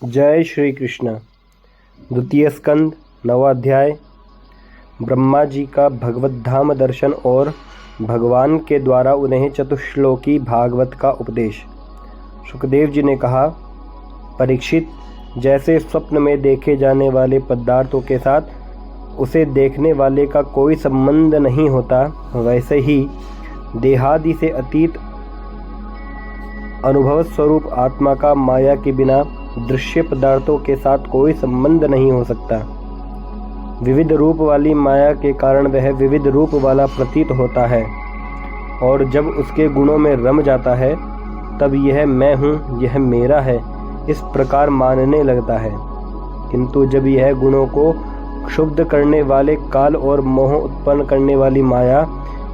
जय श्री कृष्ण। द्वितीय स्कंद 9वां अध्याय। ब्रह्मा जी का भगवत धाम दर्शन और भगवान के द्वारा उन्हें चतुश्लोकी भागवत का उपदेश। सुखदेव जी ने कहा, परीक्षित, जैसे स्वप्न में देखे जाने वाले पदार्थों के साथ उसे देखने वाले का कोई संबंध नहीं होता, वैसे ही देहादि से अतीत अनुभव स्वरूप आत्मा का माया के बिना दृश्य पदार्थों के साथ कोई संबंध नहीं हो सकता। विविध रूप वाली माया के कारण वह विविध रूप वाला प्रतीत होता है और जब उसके गुणों में रम जाता है तब यह मैं हूँ, यह मेरा है, इस प्रकार मानने लगता है। किंतु जब यह गुणों को क्षुब्ध करने वाले काल और मोह उत्पन्न करने वाली माया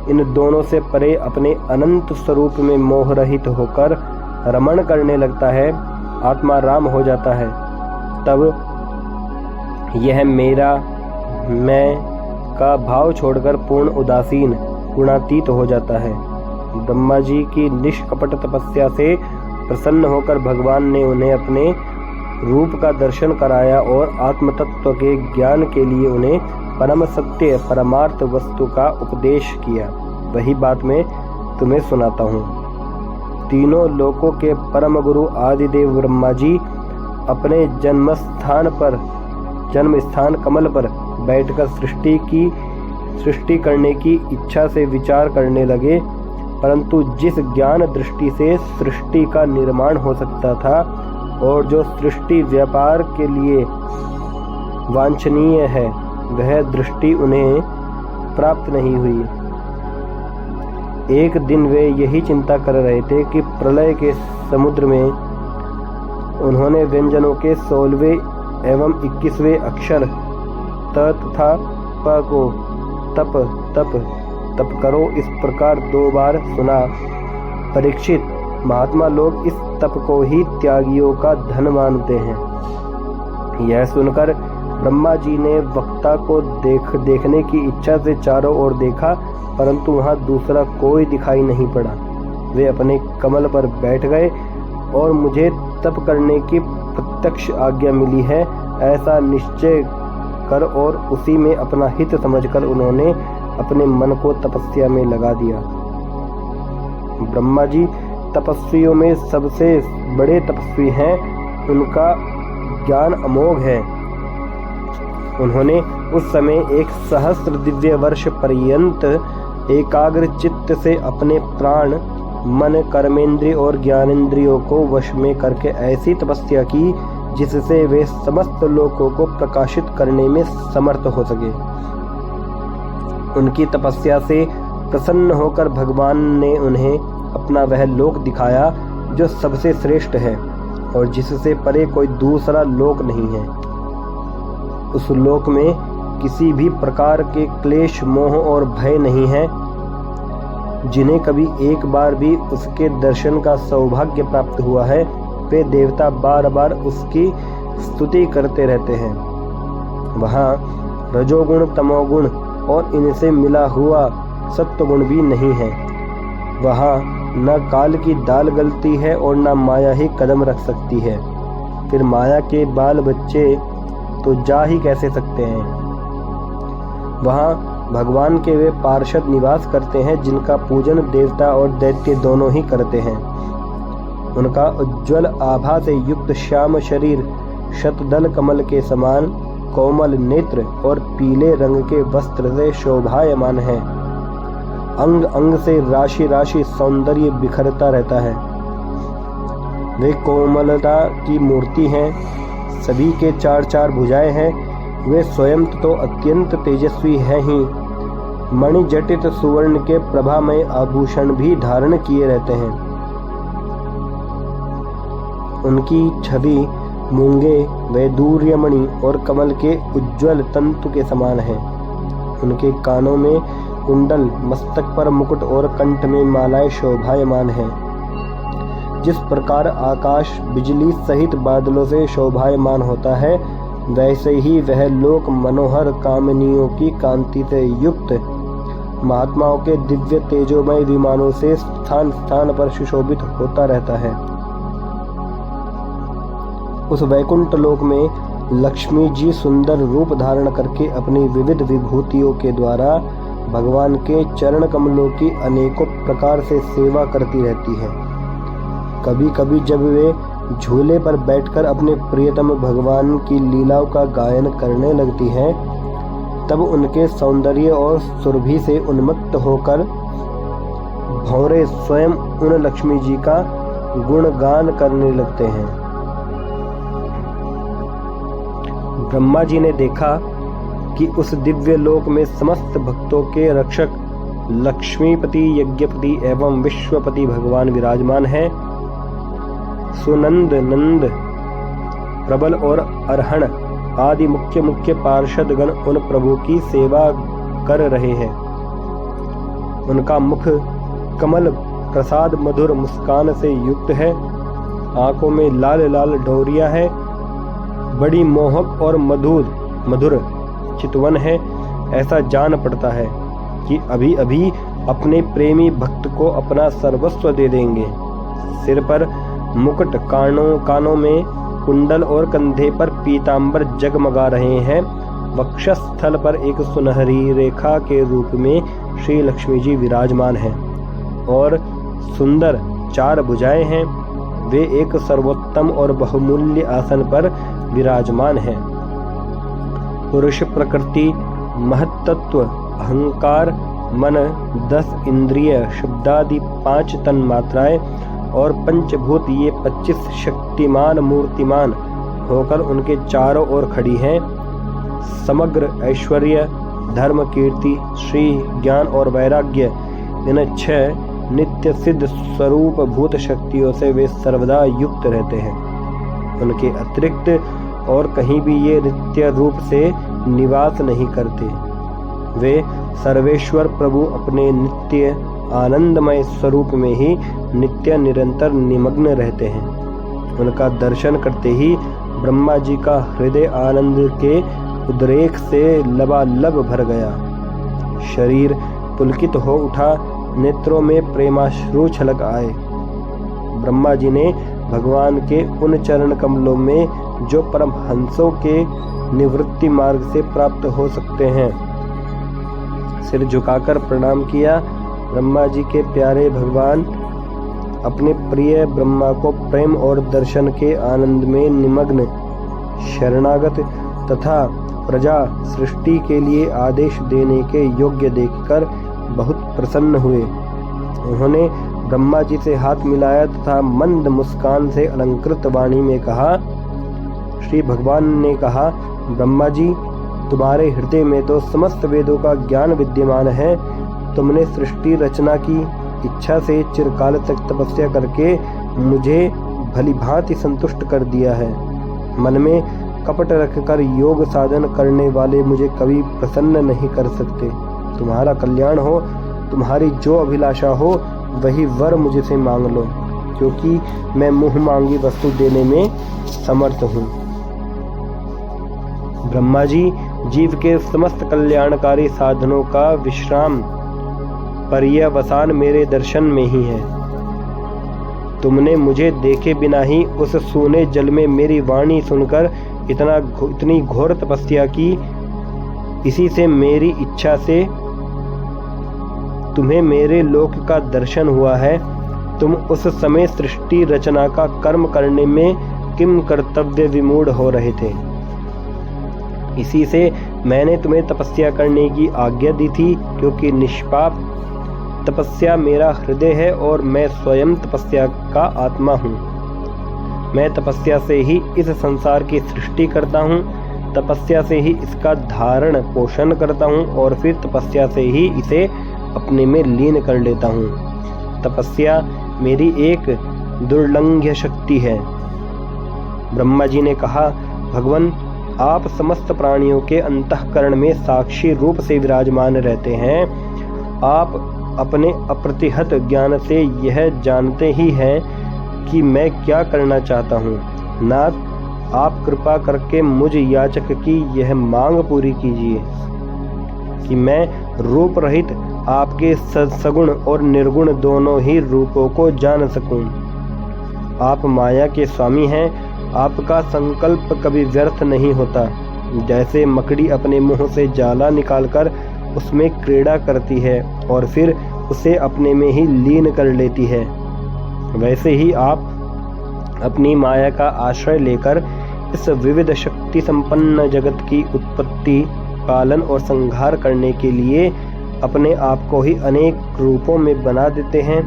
इन दोनों से परे अपने अनंत स्वरूप में मोह रहित होकर रमण करने लगता है, आत्मा राम हो जाता है, तब यह मेरा मैं का भाव छोड़कर पूर्ण उदासीन गुणातीत हो जाता है। ब्रह्मा जी की निष्कपट तपस्या से प्रसन्न होकर भगवान ने उन्हें अपने रूप का दर्शन कराया और आत्म तत्व के ज्ञान के लिए उन्हें परम सत्य परमार्थ वस्तु का उपदेश किया। वही बात मैं तुम्हें सुनाता हूँ। तीनों लोकों के परम गुरु आदिदेव ब्रह्मा जी अपने जन्म स्थान कमल पर बैठकर सृष्टि करने की इच्छा से विचार करने लगे, परंतु जिस ज्ञान दृष्टि से सृष्टि का निर्माण हो सकता था और जो सृष्टि व्यापार के लिए वांछनीय है, वह दृष्टि उन्हें प्राप्त नहीं हुई। एक दिन वे यही चिंता कर रहे थे कि प्रलय के समुद्र में उन्होंने व्यंजनों के 16वें एवं 21वें अक्षर त तथा प को तप तप तप करो इस प्रकार 2 बार सुना। परीक्षित, महात्मा लोग इस तप को ही त्यागियों का धन मानते हैं। यह सुनकर ब्रह्मा जी ने वक्ता को देखने की इच्छा से चारों ओर देखा, परंतु वहां दूसरा कोई दिखाई नहीं पड़ा। वे अपने कमल पर बैठ गए और मुझे तप करने की प्रत्यक्ष आज्ञा मिली है, ऐसा निश्चय कर और उसी में अपना हित समझकर उन्होंने अपने मन को तपस्या में लगा दिया। ब्रह्मा जी तपस्वियों में सबसे बड़े तपस्वी हैं, उनका ज्ञान अमोघ है। उन्होंने उस समय 1 सहस्त्र दिव्य वर्ष पर्यंत एकाग्र चित्त से अपने प्राण, मन, कर्मेंद्रिय और ज्ञानेंद्रियों को वश में करके ऐसी तपस्या की जिससे वे समस्त लोकों को प्रकाशित करने में समर्थ हो सके। उनकी तपस्या से प्रसन्न होकर भगवान ने उन्हें अपना वह लोक दिखाया जो सबसे श्रेष्ठ है और जिससे परे कोई दूसरा लोक नहीं है। उस लोक में किसी भी प्रकार के क्लेश, मोह और भय नहीं है। जिन्हें कभी एक बार भी उसके दर्शन का सौभाग्य प्राप्त हुआ है, वे देवता बार बार उसकी स्तुति करते रहते हैं। वहाँ रजोगुण, तमोगुण और इनसे मिला हुआ सत्वगुण भी नहीं है। वहाँ न काल की दाल गलती है और न माया ही कदम रख सकती है। फिर माया के बाल बच्चे तो जा ही कैसे सकते हैं। वहाँ भगवान के वे पार्षद निवास करते हैं जिनका पूजन देवता और दैत्य दोनों ही करते हैं। उनका उज्ज्वल आभा से युक्त श्याम शरीर, शतदल कमल के समान कोमल नेत्र और पीले रंग के वस्त्र से शोभायमान है। अंग अंग से राशि राशि सौंदर्य बिखरता रहता है। वे कोमलता की मूर्ति हैं। सभी के 4 भुजाएं हैं। वे स्वयं तो अत्यंत तेजस्वी हैं ही, मणि जटित सुवर्ण के प्रभामय आभूषण भी धारण किए रहते हैं। उनकी छवि मूंगे, वैदूर्यमणि और कमल के उज्ज्वल तंतु के समान है। उनके कानों में कुंडल, मस्तक पर मुकुट और कंठ में मालाएं शोभायमान है। जिस प्रकार आकाश बिजली सहित बादलों से शोभायमान होता है, वैसे ही वह लोक मनोहर कामनियों की कांति से युक्त महात्माओं के दिव्य तेजोमय विमानों से स्थान स्थान पर सुशोभित होता रहता है। उस वैकुंठ लोक में लक्ष्मी जी सुंदर रूप धारण करके अपनी विविध विभूतियों के द्वारा भगवान के चरण कमलों की अनेकों प्रकार से सेवा करती रहती है। कभी कभी जब वे झूले पर बैठकर अपने प्रियतम भगवान की लीलाओं का गायन करने लगती हैं, तब उनके सौंदर्य और सुरभि से उन्मत्त होकर भौरे स्वयं उन लक्ष्मी जी का गुणगान करने लगते हैं। ब्रह्मा जी ने देखा कि उस दिव्य लोक में समस्त भक्तों के रक्षक लक्ष्मीपति, यज्ञपति एवं विश्वपति भगवान विराजमान हैं। सुनंद, नंद, प्रबल और अरहण आदि मुख्य मुख्य पार्षद गण उन प्रभु की सेवा कर रहे हैं। उनका मुख कमल प्रसाद मधुर मुस्कान से युक्त है, आंखों में लाल लाल डोरियां है, बड़ी मोहक और मधुर चितवन है। ऐसा जान पड़ता है कि अभी अभी अपने प्रेमी भक्त को अपना सर्वस्व दे देंगे। सिर पर मुकुट, कानों में कुंडल और कंधे पर पीतांबर जगमगा रहे हैं। वक्षस्थल पर एक सुनहरी रेखा के रूप में श्री लक्ष्मी जी विराजमान हैं और सुंदर 4 भुजाएं हैं। वे एक सर्वोत्तम और बहुमूल्य आसन पर विराजमान हैं। पुरुष प्रकृति, महत्त्व, अहंकार, मन, 10 इंद्रिय, शब्दादि 5 तन मात्राएं और पंचभूत, ये 25 शक्तिमान मूर्तिमान होकर उनके चारों ओर खड़ी हैं। समग्र ऐश्वर्य, धर्म, कीर्ति, श्री, ज्ञान और वैराग्य, इन 6 नित्य सिद्ध स्वरूप भूत शक्तियों से वे सर्वदा युक्त रहते हैं। उनके अतिरिक्त और कहीं भी ये नित्य रूप से निवास नहीं करते। वे सर्वेश्वर प्रभु अपने नित्य आनंदमय स्वरूप में ही नित्य निरंतर निमग्न रहते हैं। उनका दर्शन करते ही ब्रह्मा जी का हृदय आनंद के उद्रेक से लबालब भर गया। शरीर पुलकित हो उठा, नेत्रों में प्रेमाश्रु छलक आए। ब्रह्मा जी ने भगवान के उन चरण कमलों में जो परमहंसों के निवृत्ति मार्ग से प्राप्त हो सकते हैं, सिर झुकाकर प्रणाम किया। ब्रह्मा जी के प्यारे भगवान अपने प्रिय ब्रह्मा को प्रेम और दर्शन के आनंद में निमग्न, शरणागत तथा प्रजा सृष्टि के लिए आदेश देने के योग्य देखकर बहुत प्रसन्न हुए। उन्होंने ब्रह्मा जी से हाथ मिलाया तथा मंद मुस्कान से अलंकृत वाणी में कहा। श्री भगवान ने कहा, ब्रह्मा जी, तुम्हारे हृदय में तो समस्त वेदों का ज्ञान विद्यमान है। तुमने सृष्टि रचना की इच्छा से चिरकाल तक तपस्या करके मुझे भली भांति संतुष्ट कर दिया है। मन में कपट रखकर योग साधन करने वाले मुझे कभी प्रसन्न नहीं कर सकते। तुम्हारा कल्याण हो, तुम्हारी जो अभिलाषा हो वही वर मुझे से मांग लो, क्योंकि मैं मुँह मांगी वस्तु देने में समर्थ हूँ। ब्रह्मा जी, जीव के समस्त कल्याणकारी साधनों का विश्राम पर्यवसान मेरे दर्शन में ही है। तुमने मुझे देखे बिना ही उस सूने जल में मेरी वाणी सुनकर इतनी घोर तपस्या की। इसी से मेरी इच्छा से तुम्हें मेरे लोक का दर्शन हुआ है। तुम उस समय सृष्टि रचना का कर्म करने में किम कर्तव्य विमूढ़ हो रहे थे। इसी से मैंने तुम्हें तपस्या करने की आज्ञा दी थी, क्योंकि निष्पाप तपस्या मेरा हृदय है और मैं स्वयं तपस्या का आत्मा हूँ। मैं तपस्या से ही इस संसार की सृष्टि करता हूँ, तपस्या से ही इसका धारण पोषण करता हूँ और फिर तपस्या से ही इसे अपने में लीन कर लेता हूँ। तपस्या मेरी एक दुर्लंघ्य शक्ति है। ब्रह्मा जी ने कहा, भगवान, आप समस्त प्राणियों के अंतःकरण में साक्षी रूप से विराजमान रहते हैं। आप अपने अप्रतिहत ज्ञान से यह जानते ही हैं कि मैं क्या करना चाहता हूँ। नाथ, आप कृपा करके मुझ याचक की यह मांग पूरी कीजिए कि मैं रूप रहित आपके सगुण और निर्गुण दोनों ही रूपों को जान सकूं। आप माया के स्वामी हैं आपका संकल्प कभी व्यर्थ नहीं होता। जैसे मकड़ी अपने मुंह से जाला निकालकर उसमें क्रीड़ा करती है और फिर उसे अपने में ही लीन कर लेती है, वैसे ही आप अपनी माया का आश्रय लेकर इस विविध शक्ति संपन्न जगत की उत्पत्ति, पालन और संहार करने के लिए अपने आप को ही अनेक रूपों में बना देते हैं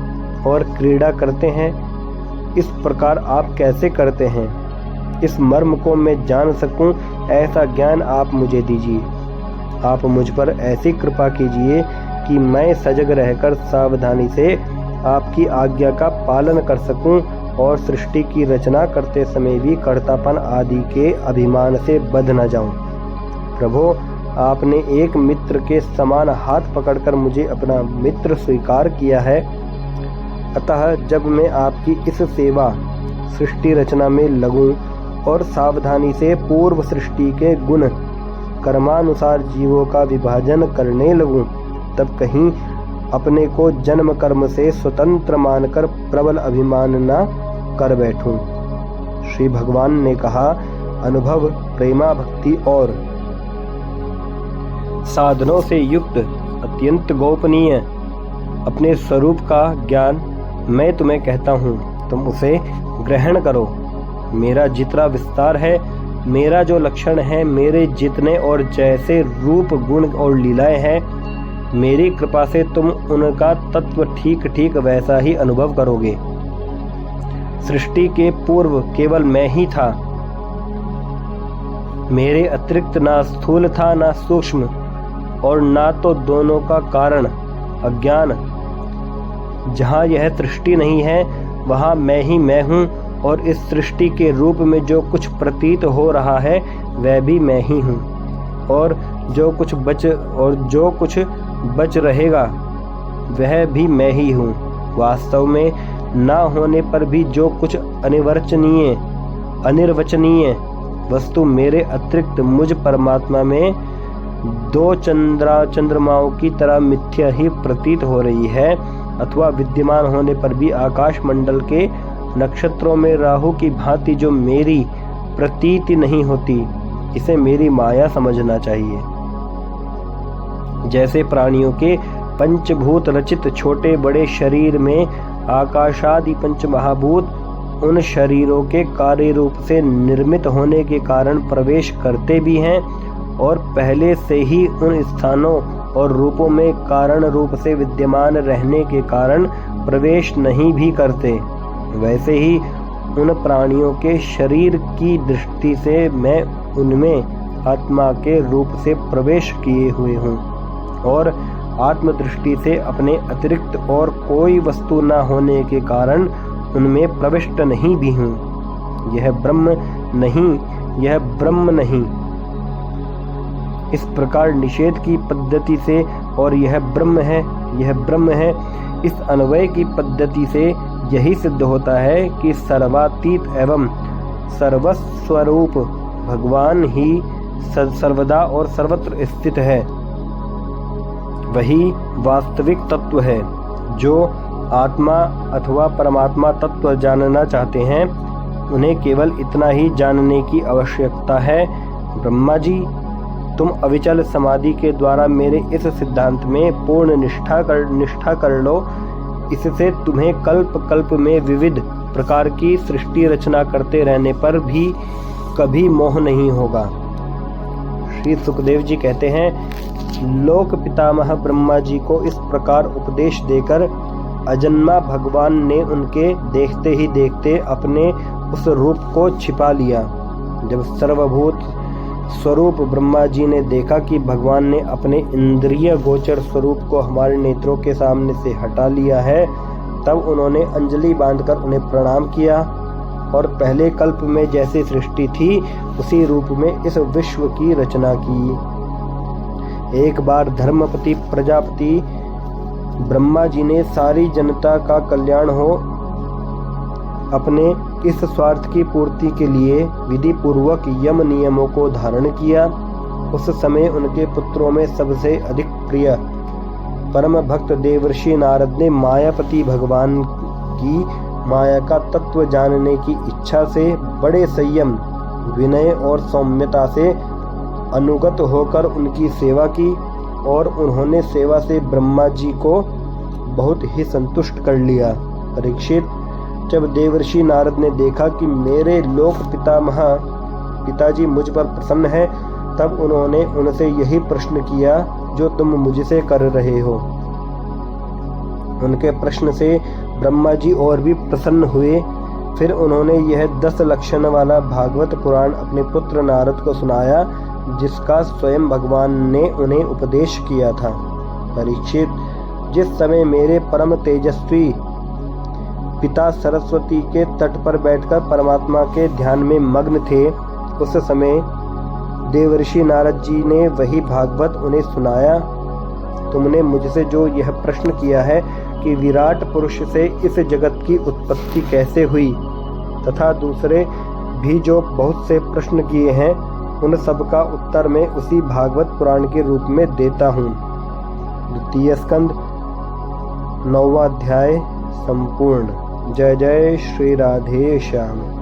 और क्रीड़ा करते हैं। इस प्रकार आप कैसे करते हैं? इस मर्म को मैं जान सकूं, ऐसा ज्ञान आप मुझे दीजिए। आप मुझ पर ऐसी कृपा कीजिए कि मैं सजग रहकर सावधानी से आपकी आज्ञा का पालन कर सकूं और सृष्टि की रचना करते समय भी कर्तापन आदि के अभिमान से बंध न जाऊं। प्रभो, आपने एक मित्र के समान हाथ पकड़कर मुझे अपना मित्र स्वीकार किया है, अतः जब मैं आपकी इस सेवा सृष्टि रचना में लगूं और सावधानी से पूर्व सृष्टि के गुण कर्मानुसार जीवों का विभाजन करने लगूं, तब कहीं अपने को जन्म कर्म से स्वतंत्र मानकर प्रबल अभिमान न कर बैठूं। श्री भगवान ने कहा, अनुभव, प्रेमा भक्ति और साधनों से युक्त अत्यंत गोपनीय अपने स्वरूप का ज्ञान मैं तुम्हें कहता हूँ, तुम उसे ग्रहण करो। मेरा जितना विस्तार है, मेरा जो लक्षण है, मेरे जितने और जैसे रूप गुण और लीलाएं हैं, मेरी कृपा से तुम उनका तत्व ठीक ठीक वैसा ही अनुभव करोगे। सृष्टि के पूर्व केवल मैं ही था, मेरे अतिरिक्त ना स्थूल था ना सूक्ष्म, और ना तो दोनों का कारण अज्ञान। जहाँ यह सृष्टि नहीं है वहाँ मैं ही मैं हूँ, और इस सृष्टि के रूप में जो कुछ प्रतीत हो रहा है वह भी मैं ही हूँ, और जो कुछ बच रहेगा वह भी मैं ही हूँ। वास्तव में ना होने पर भी जो कुछ अनिर्वचनीय वस्तु मेरे अतिरिक्त मुझ परमात्मा में दो चंद्रमाओं की तरह मिथ्या ही प्रतीत हो रही है, अथवा विद्यमान होने पर भी आकाश मंडल के नक्षत्रों में राहु की भांति जो मेरी प्रतीति नहीं होती, इसे मेरी माया समझना चाहिए। जैसे प्राणियों के पंचभूत रचित छोटे बड़े शरीर में आकाशादि पंचमहाभूत उन शरीरों के कार्य रूप से निर्मित होने के कारण प्रवेश करते भी हैं, और पहले से ही उन स्थानों और रूपों में कारण रूप से विद्यमान रहने के कारण प्रवेश नहीं भी करते, वैसे ही उन प्राणियों के शरीर की दृष्टि से मैं उनमें आत्मा के रूप से प्रवेश किए हुए हूँ, और आत्मदृष्टि से अपने अतिरिक्त और कोई वस्तु न होने के कारण उनमें प्रविष्ट नहीं भी हूँ। यह ब्रह्म नहीं। इस प्रकार निषेध की पद्धति से और यह ब्रह्म है, इस अन्वय की पद्धति से यही सिद्ध होता है कि सर्वातीत एवं सर्वस्वरूप भगवान ही सर्वदा और सर्वत्र स्थित है। वही वास्तविक तत्व है। जो आत्मा अथवा परमात्मा तत्व जानना चाहते हैं, उन्हें केवल इतना ही जानने की आवश्यकता है, ब्रह्मा जी, तुम अविचल समाधि के द्वारा मेरे इस सिद्धांत में पूर्ण निष्ठा कर लो। इससे तुम्हें कल्प कल्प में विविध प्रकार की सृष्टि रचना करते रहने पर भी कभी मोह नहीं होगा। श्री सुखदेव जी कहते हैं, लोक पितामह ब्रह्मा जी को इस प्रकार उपदेश देकर अजन्मा भगवान ने उनके देखते ही देखते अपने उस रूप को छिपा लिया। जब सर्वभूत स्वरूप ब्रह्मा जी ने देखा कि भगवान ने अपने इंद्रिय गोचर स्वरूप को हमारे नेत्रों के सामने से हटा लिया है, तब उन्होंने अंजलि बांधकर उन्हें प्रणाम किया और पहले कल्प में जैसी सृष्टि थी उसी रूप में इस विश्व की रचना की। एक बार धर्मपति प्रजापति ब्रह्मा जी ने सारी जनता का कल्याण हो अपने इस स्वार्थ की पूर्ति के लिए विधि पूर्वक यम नियमों को धारण किया। उस समय उनके पुत्रों में सबसे अधिक प्रिय परम भक्त देवर्षि नारद ने मायापति भगवान की माया का तत्व जानने की इच्छा से बड़े संयम, विनय और सौम्यता से अनुगत होकर उनकी सेवा की और उन्होंने सेवा से ब्रह्मा जी को बहुत ही संतुष्ट कर लिया। परीक्षित, जब देवर्षि नारद ने देखा कि मेरे लोक पिताजी मुझ पर प्रसन्न हैं, तब उन्होंने उनसे यही प्रश्न किया जो तुम मुझसे कर रहे हो। उनके प्रश्न से ब्रह्मा जी और भी प्रसन्न हुए। फिर उन्होंने यह 10 लक्षण वाला भागवत पुराण अपने पुत्र नारद को सुनाया, जिसका स्वयं भगवान ने उन्हें उपदेश किया था। परीक्षित, जिस समय मेरे परम तेजस्वी पिता सरस्वती के तट पर बैठकर परमात्मा के ध्यान में मग्न थे, उस समय देवर्षि नारद जी ने वही भागवत उन्हें सुनाया। तुमने मुझसे जो यह प्रश्न किया है कि विराट पुरुष से इस जगत की उत्पत्ति कैसे हुई, तथा दूसरे भी जो बहुत से प्रश्न किए हैं, उन सब का उत्तर मैं उसी भागवत पुराण के रूप में देता हूँ। द्वितीय स्कंद 9वां अध्याय संपूर्ण। जय जय श्री राधे श्याम।